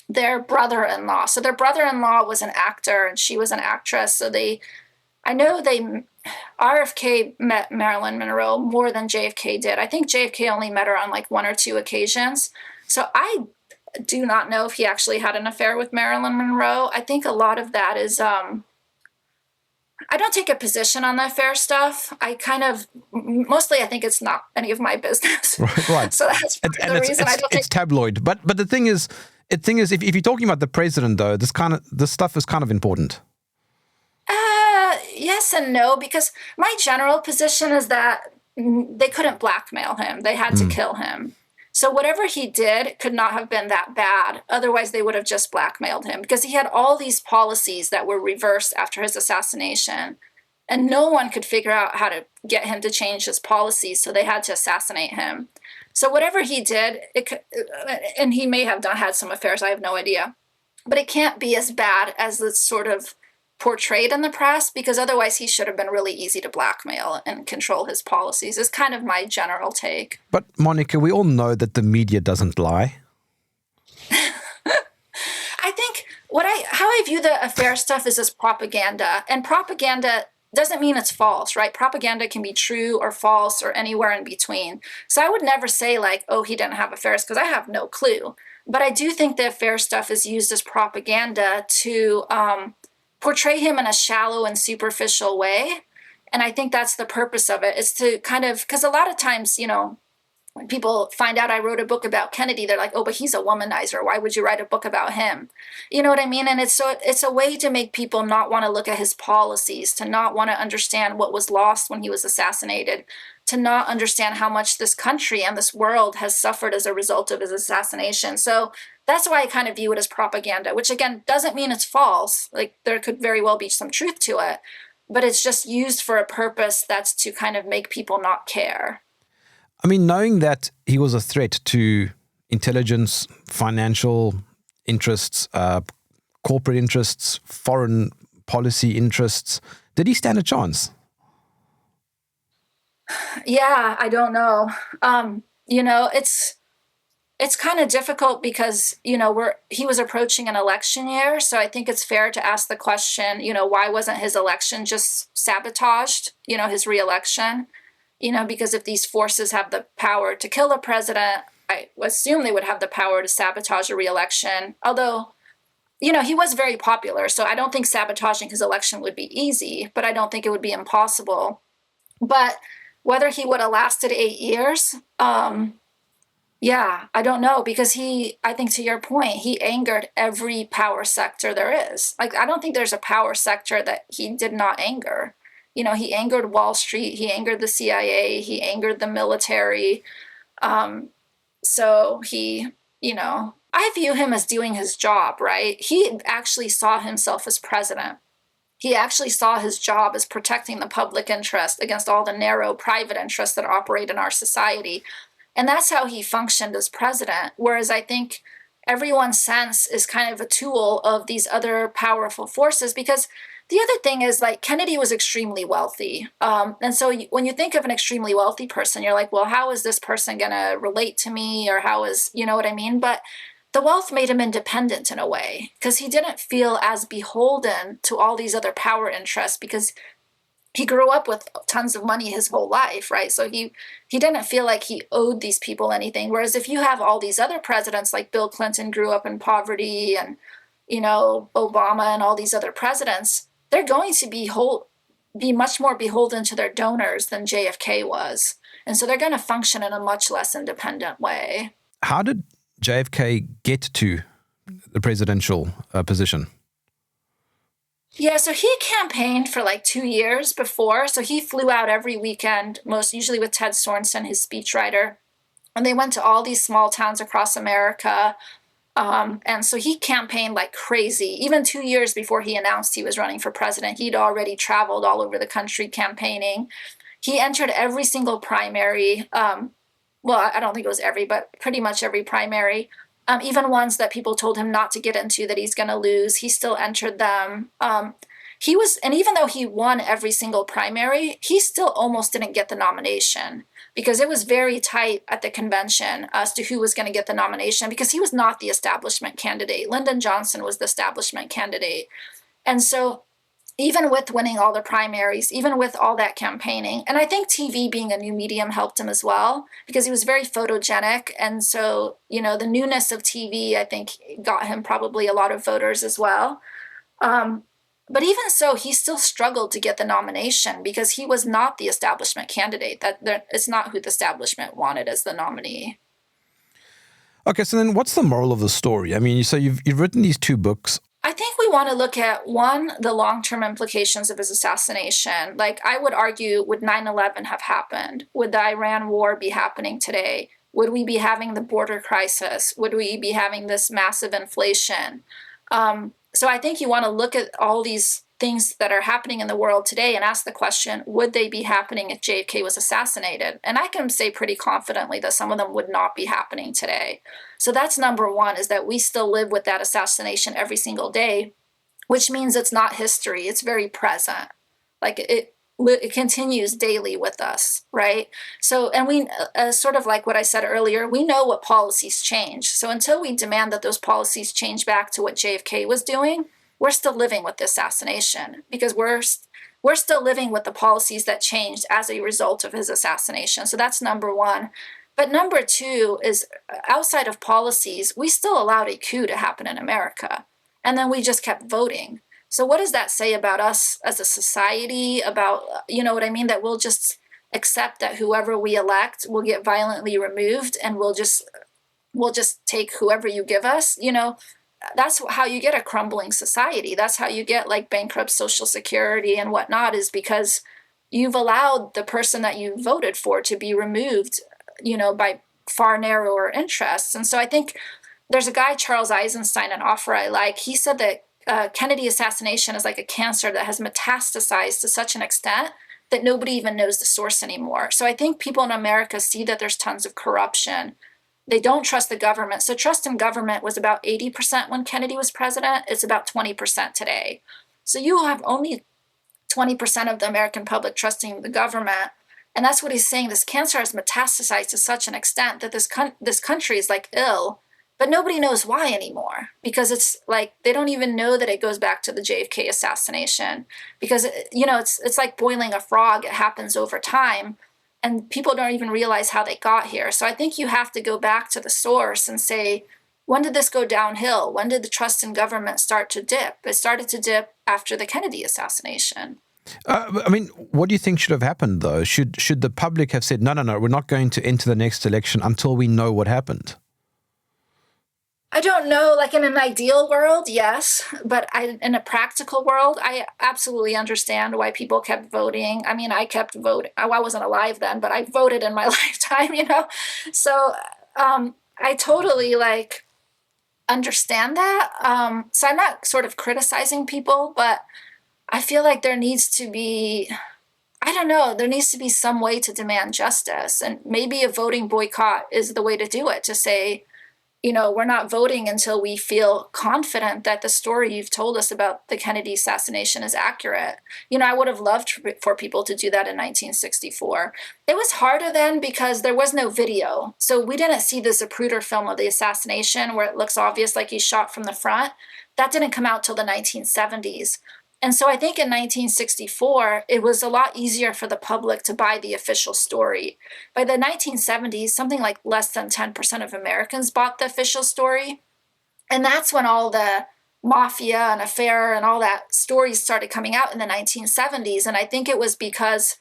B: their brother-in-law. So their brother-in-law was an actor, and she was an actress. So RFK met Marilyn Monroe more than JFK did. I think JFK only met her on like one or two occasions. So do not know if he actually had an affair with Marilyn Monroe. I think a lot of that is, I don't take a position on the affair stuff. Mostly I think it's not any of my business.
A: Right.
B: So that's
A: and
B: the reason I don't
A: it's
B: think.
A: tabloid. But the thing is, if you're talking about the president, though, this stuff is kind of important.
B: Yes and no, because my general position is that they couldn't blackmail him. They had to kill him. So whatever he did could not have been that bad. Otherwise, they would have just blackmailed him because he had all these policies that were reversed after his assassination. And no one could figure out how to get him to change his policies. So they had to assassinate him. So whatever he did, and he may have had some affairs, I have no idea. But it can't be as bad as it's sort of portrayed in the press, because otherwise he should have been really easy to blackmail and control his policies, is kind of my general take.
A: But Monika, we all know that the media doesn't lie.
B: I think how I view the affair stuff is as propaganda, and propaganda doesn't mean it's false, right? Propaganda can be true or false or anywhere in between. So I would never say like, oh, he didn't have affairs, because I have no clue. But I do think the affair stuff is used as propaganda to portray him in a shallow and superficial way. And I think that's the purpose of it, is to kind of, because a lot of times, when people find out I wrote a book about Kennedy, they're like, oh, but he's a womanizer. Why would you write a book about him? You know what I mean? And it's a way to make people not want to look at his policies, to not want to understand what was lost when he was assassinated, to not understand how much this country and this world has suffered as a result of his assassination. So that's why I kind of view it as propaganda, which again doesn't mean it's false. Like there could very well be some truth to it, but it's just used for a purpose that's to kind of make people not care.
A: I mean, knowing that he was a threat to intelligence, financial interests, corporate interests, foreign policy interests, did he stand a chance?
B: Yeah, I don't know. It's kind of difficult because, he was approaching an election year. So I think it's fair to ask the question, why wasn't his election just sabotaged, his reelection? Because if these forces have the power to kill a president, I assume they would have the power to sabotage a reelection. Although, he was very popular. So I don't think sabotaging his election would be easy, but I don't think it would be impossible. But whether he would have lasted 8 years, I don't know, because I think to your point, he angered every power sector there is. Like, I don't think there's a power sector that he did not anger. He angered Wall Street, he angered the CIA, he angered the military. So I view him as doing his job, right? He actually saw himself as president. He actually saw his job as protecting the public interest against all the narrow private interests that operate in our society. And that's how he functioned as president. Whereas I think everyone's sense is kind of a tool of these other powerful forces, because the other thing is, like, Kennedy was extremely wealthy. And so when you think of an extremely wealthy person, you're like, well, how is this person going to relate to me? Or how is, you know what I mean? But the wealth made him independent in a way, because he didn't feel as beholden to all these other power interests, because he grew up with tons of money his whole life, right? So he didn't feel like he owed these people anything. Whereas if you have all these other presidents, like Bill Clinton grew up in poverty, and, Obama and all these other presidents, they're going to be much more beholden to their donors than JFK was. And so they're going to function in a much less independent way.
A: How did JFK get to the presidential position?
B: Yeah, so he campaigned for like 2 years before. So he flew out every weekend, usually with Ted Sorensen, his speechwriter. And they went to all these small towns across America. And so he campaigned like crazy. Even 2 years before he announced he was running for president, he'd already traveled all over the country campaigning. He entered every single primary. Well, I don't think it was every, but pretty much every primary. Even ones that people told him not to get into, that he's going to lose, he still entered them. And even though he won every single primary, he still almost didn't get the nomination, because it was very tight at the convention as to who was going to get the nomination, because he was not the establishment candidate. Lyndon Johnson was the establishment candidate. And so even with winning all the primaries, even with all that campaigning. And I think TV being a new medium helped him as well, because he was very photogenic. And so, the newness of TV, I think, got him probably a lot of voters as well. But even so, he still struggled to get the nomination because he was not the establishment candidate. It's not who the establishment wanted as the nominee.
A: Okay, so then what's the moral of the story? I mean, so you've written these 2 books.
B: I think we want to look at, one, the long-term implications of his assassination. Like, I would argue, would 9/11 have happened? Would the Iran war be happening today? Would we be having the border crisis? Would we be having this massive inflation? So I think you want to look at all these things that are happening in the world today and ask the question, would they be happening if JFK was assassinated? And I can say pretty confidently that some of them would not be happening today. So that's number one, is that we still live with that assassination every single day, which means it's not history. It's very present. Like it continues daily with us, right? So, and we, sort of like what I said earlier, we know what policies change. So until we demand that those policies change back to what JFK was doing, we're still living with the assassination, because we're still living with the policies that changed as a result of his assassination. So that's number one. But number two is, outside of policies, we still allowed a coup to happen in America. And then we just kept voting. So what does that say about us as a society, about, you know what I mean, that we'll just accept that whoever we elect will get violently removed, and we'll just take whoever you give us? That's how you get a crumbling society. That's how you get like bankrupt Social Security and whatnot, is because you've allowed the person that you voted for to be removed, by far narrower interests. And so I think there's a guy, Charles Eisenstein, an author I like. He said that Kennedy assassination is like a cancer that has metastasized to such an extent that nobody even knows the source anymore. So I think people in America see that there's tons of corruption. They don't trust the government. So trust in government was about 80% when Kennedy was president. It's about 20% today. So you have only 20% of the American public trusting the government. And that's what he's saying. This cancer has metastasized to such an extent that this country is like ill, but nobody knows why anymore, because it's like they don't even know that it goes back to the JFK assassination, because it's like boiling a frog. It happens over time, and people don't even realize how they got here. So I think you have to go back to the source and say, when did this go downhill? When did the trust in government start to dip? It started to dip after the Kennedy assassination.
A: I mean, what do you think should have happened, though? Should the public have said, no, we're not going to enter the next election until we know what happened?
B: I don't know. Like, in an ideal world, yes. But in a practical world, I absolutely understand why people kept voting. I mean, I kept voting. I wasn't alive then, but I voted in my lifetime, So I totally, understand that. So I'm not sort of criticizing people, but I feel like there needs to be, I don't know, there needs to be some way to demand justice. And maybe a voting boycott is the way to do it, to say, we're not voting until we feel confident that the story you've told us about the Kennedy assassination is accurate. I would have loved for people to do that in 1964. It was harder then because there was no video. So we didn't see the Zapruder film of the assassination where it looks obvious like he's shot from the front. That didn't come out till the 1970s. And so I think in 1964, it was a lot easier for the public to buy the official story. By the 1970s, something like less than 10% of Americans bought the official story. And that's when all the mafia and affair and all that stories started coming out in the 1970s. And I think it was because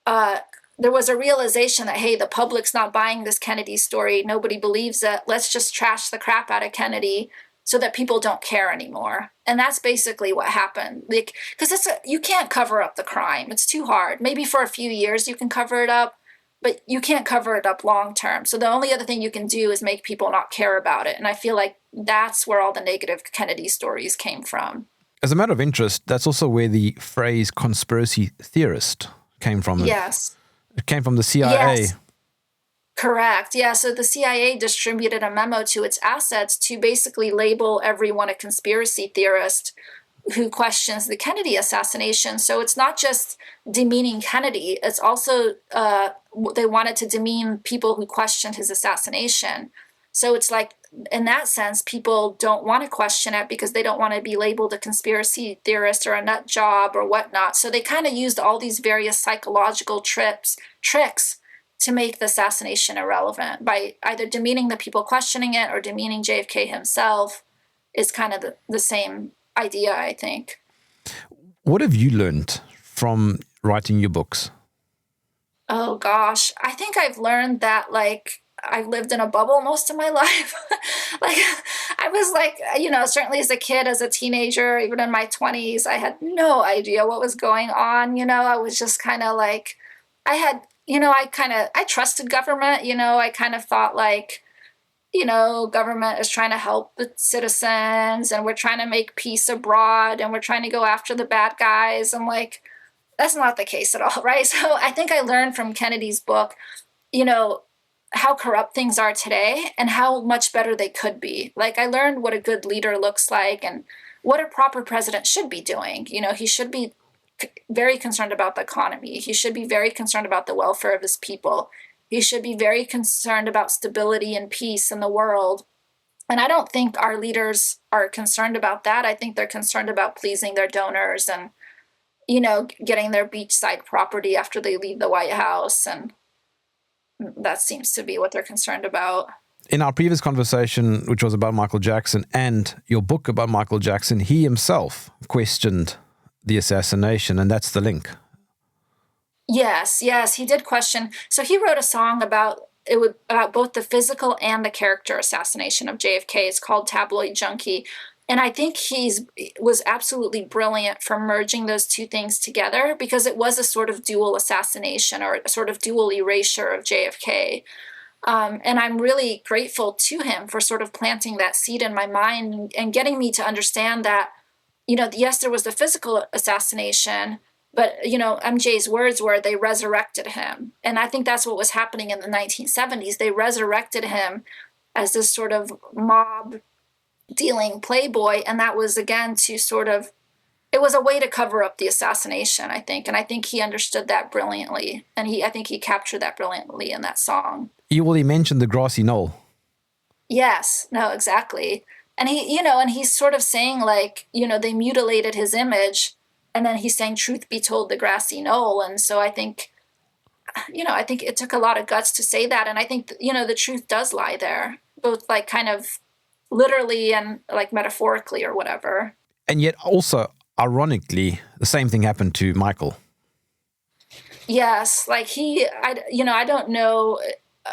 B: there was a realization that, hey, the public's not buying this Kennedy story. Nobody believes it. Let's just trash the crap out of Kennedy so that people don't care anymore. And that's basically what happened. Because you can't cover up the crime. It's too hard. Maybe for a few years you can cover it up, but you can't cover it up long term. So the only other thing you can do is make people not care about it. And I feel like that's where all the negative Kennedy stories came from.
A: As a matter of interest, that's also where the phrase conspiracy theorist came from.
B: Yes.
A: It came from the CIA.
B: Yes. Correct. Yeah. So the CIA distributed a memo to its assets to basically label everyone a conspiracy theorist who questions the Kennedy assassination. So it's not just demeaning Kennedy. It's also they wanted to demean people who questioned his assassination. So it's like, in that sense, people don't want to question it because they don't want to be labeled a conspiracy theorist or a nut job or whatnot. So they kind of used all these various psychological tricks to make the assassination irrelevant by either demeaning the people questioning it or demeaning JFK himself. Is kind of the same idea, I think.
A: What have you learned from writing your books?
B: Oh gosh, I think I've learned that like I've lived in a bubble most of my life. Like I was like, certainly as a kid, as a teenager, even in my 20s, I had no idea what was going on. I was just kind of like, I had, I trusted government. I kind of thought like, government is trying to help the citizens and we're trying to make peace abroad and we're trying to go after the bad guys. I'm like, that's not the case at all, right? So I think I learned from Kennedy's book, how corrupt things are today and how much better they could be. Like I learned what a good leader looks like and what a proper president should be doing. He should be very concerned about the economy. He should be very concerned about the welfare of his people. He should be very concerned about stability and peace in the world. And I don't think our leaders are concerned about that. I think they're concerned about pleasing their donors and, getting their beachside property after they leave the White House. And that seems to be what they're concerned about.
A: In our previous conversation, which was about Michael Jackson and your book about Michael Jackson, he himself questioned the assassination, and that's the link.
B: Yes, he did question. So he wrote a song about both the physical and the character assassination of JFK. It's called Tabloid Junkie. And I think was absolutely brilliant for merging those two things together because it was a sort of dual assassination or a sort of dual erasure of JFK. And I'm really grateful to him for sort of planting that seed in my mind and getting me to understand that, yes, there was the physical assassination, but, MJ's words were they resurrected him. And I think that's what was happening in the 1970s. They resurrected him as this sort of mob dealing playboy. And that was, again, it was a way to cover up the assassination, I think. And I think he understood that brilliantly. And I think he captured that brilliantly in that song.
A: You already mentioned the grassy knoll.
B: Yes, no, exactly. And he's sort of saying like, they mutilated his image. And then he's saying, truth be told, the grassy knoll. And so I think it took a lot of guts to say that. And I think, the truth does lie there, both like kind of literally and like metaphorically or whatever.
A: And yet also, ironically, the same thing happened to Michael.
B: Yes, like I don't know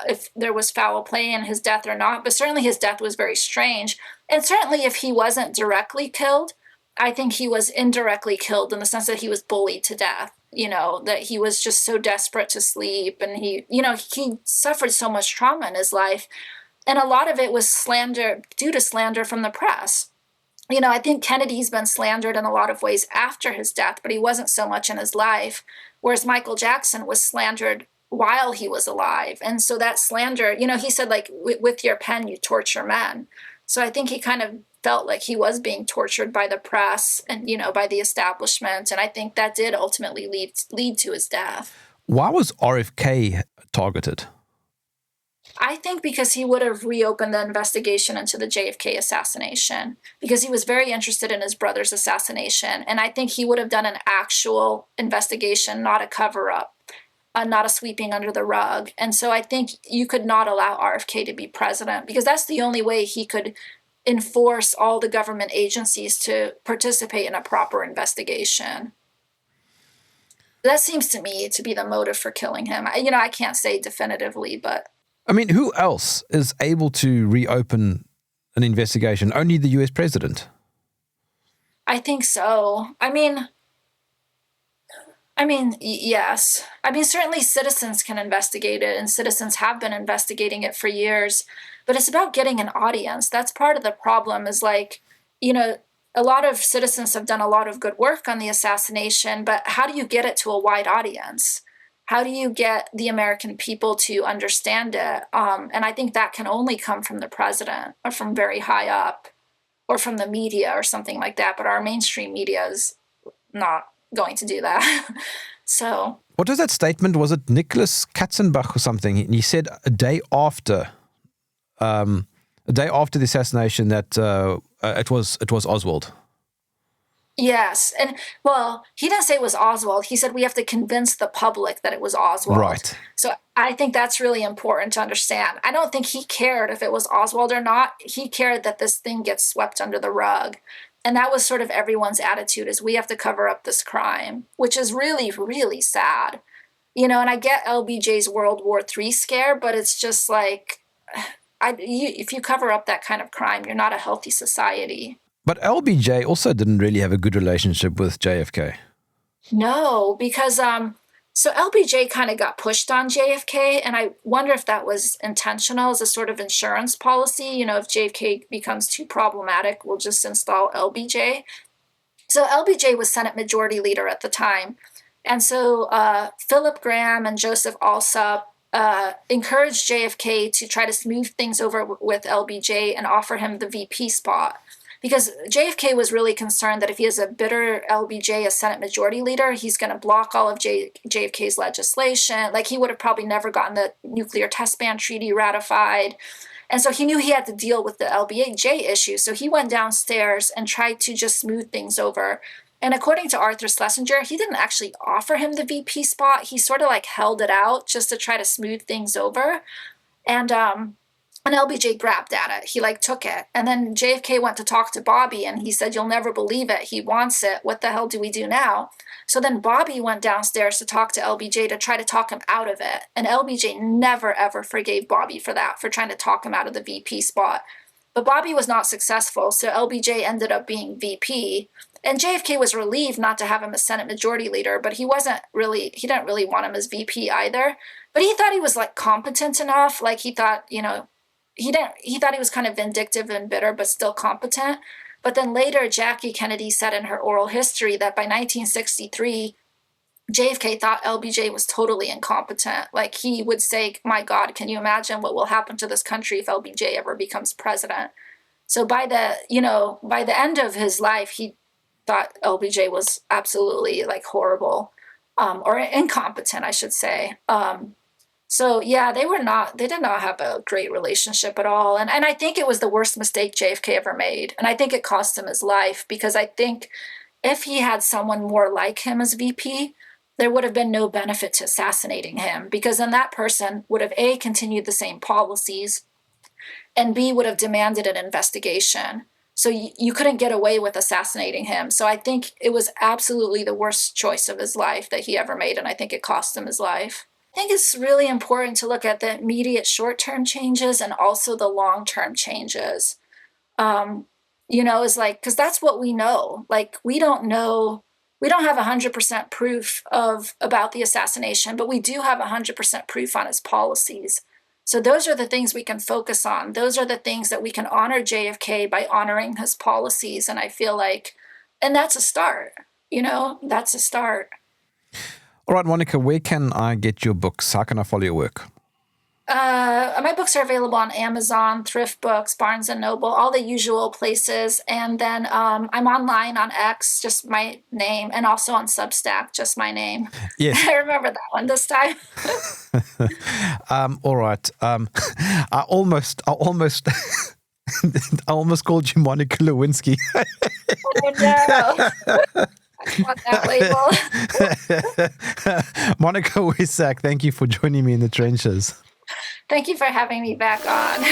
B: if there was foul play in his death or not, but certainly his death was very strange. And certainly if he wasn't directly killed, I think he was indirectly killed in the sense that he was bullied to death, that he was just so desperate to sleep. And he suffered so much trauma in his life. And a lot of it was due to slander from the press. I think Kennedy's been slandered in a lot of ways after his death, but he wasn't so much in his life. Whereas Michael Jackson was slandered while he was alive. And so that slander, he said, like, with your pen, you torture men. So I think he kind of felt like he was being tortured by the press and, by the establishment. And I think that did ultimately lead to his death.
A: Why was RFK targeted?
B: I think because he would have reopened the investigation into the JFK assassination, because he was very interested in his brother's assassination. And I think he would have done an actual investigation, not a cover-up, not a sweeping under the rug. And so I think you could not allow RFK to be president because that's the only way he could enforce all the government agencies to participate in a proper investigation. That seems to me to be the motive for killing him. I can't say definitively, but...
A: I mean, who else is able to reopen an investigation? Only the US president?
B: I think so. I mean, yes. I mean, certainly citizens can investigate it, and citizens have been investigating it for years. But it's about getting an audience. That's part of the problem is like, a lot of citizens have done a lot of good work on the assassination, but how do you get it to a wide audience? How do you get the American people to understand it? And I think that can only come from the president or from very high up or from the media or something like that. But our mainstream media is not going to do that. So.
A: What was that statement? Was it Nicholas Katzenbach or something? He said a day after a day after the assassination that it was Oswald.
B: Yes. And well, he didn't say it was Oswald. He said we have to convince the public that it was Oswald.
A: Right.
B: So I think that's really important to understand. I don't think he cared if it was Oswald or not. He cared that this thing gets swept under the rug. And that was sort of everyone's attitude, is we have to cover up this crime, which is really, really sad. And I get LBJ's World War III scare, but it's just like, if you cover up that kind of crime, you're not a healthy society.
A: But LBJ also didn't really have a good relationship with JFK.
B: No, because so LBJ kind of got pushed on JFK, and I wonder if that was intentional as a sort of insurance policy. If JFK becomes too problematic, we'll just install LBJ. So LBJ was Senate Majority Leader at the time. And so Philip Graham and Joseph Alsop encouraged JFK to try to smooth things over with LBJ and offer him the VP spot. Because JFK was really concerned that if he has a bitter LBJ as Senate Majority Leader, he's going to block all of JFK's legislation. Like, he would have probably never gotten the nuclear test ban treaty ratified. And so he knew he had to deal with the LBJ issue. So he went downstairs and tried to just smooth things over. And according to Arthur Schlesinger, he didn't actually offer him the VP spot. He sort of like held it out just to try to smooth things over. And LBJ grabbed at it. He took it. And then JFK went to talk to Bobby, and he said, "You'll never believe it. He wants it. What the hell do we do now?" So then Bobby went downstairs to talk to LBJ to try to talk him out of it. And LBJ never, ever forgave Bobby for that, for trying to talk him out of the VP spot. But Bobby was not successful, so LBJ ended up being VP. And JFK was relieved not to have him as Senate Majority Leader, but he didn't really want him as VP either. But he thought he was competent enough. He thought, he thought he was kind of vindictive and bitter, but still competent. But then later, Jackie Kennedy said in her oral history that by 1963, JFK thought LBJ was totally incompetent. He would say, "My God, can you imagine what will happen to this country if LBJ ever becomes president?" So by the end of his life, he thought LBJ was absolutely horrible, or incompetent, I should say. So yeah, they did not have a great relationship at all. And I think it was the worst mistake JFK ever made. And I think it cost him his life, because I think if he had someone more like him as VP, there would have been no benefit to assassinating him, because then that person would have A, continued the same policies, and B, would have demanded an investigation. So you couldn't get away with assassinating him. So I think it was absolutely the worst choice of his life that he ever made, and I think it cost him his life. I think it's really important to look at the immediate short-term changes and also the long-term changes. Because that's what we know. We don't have 100% proof about the assassination, but we do have 100% proof on his policies. So those are the things we can focus on. Those are the things that we can honor JFK by honoring his policies. And I feel and that's a start, that's a start.
A: All right, Monika, where can I get your books? How can I follow your work?
B: My books are available on Amazon, Thrift Books, Barnes & Noble, all the usual places. And then I'm online on X, just my name, and also on Substack, just my name.
A: Yes.
B: I remember that one this time.
A: All right. I almost I almost called you Monika Lewinsky.
B: Oh, no. I want that label.
A: Monika Weisak, thank you for joining me in the trenches.
B: Thank you for having me back on.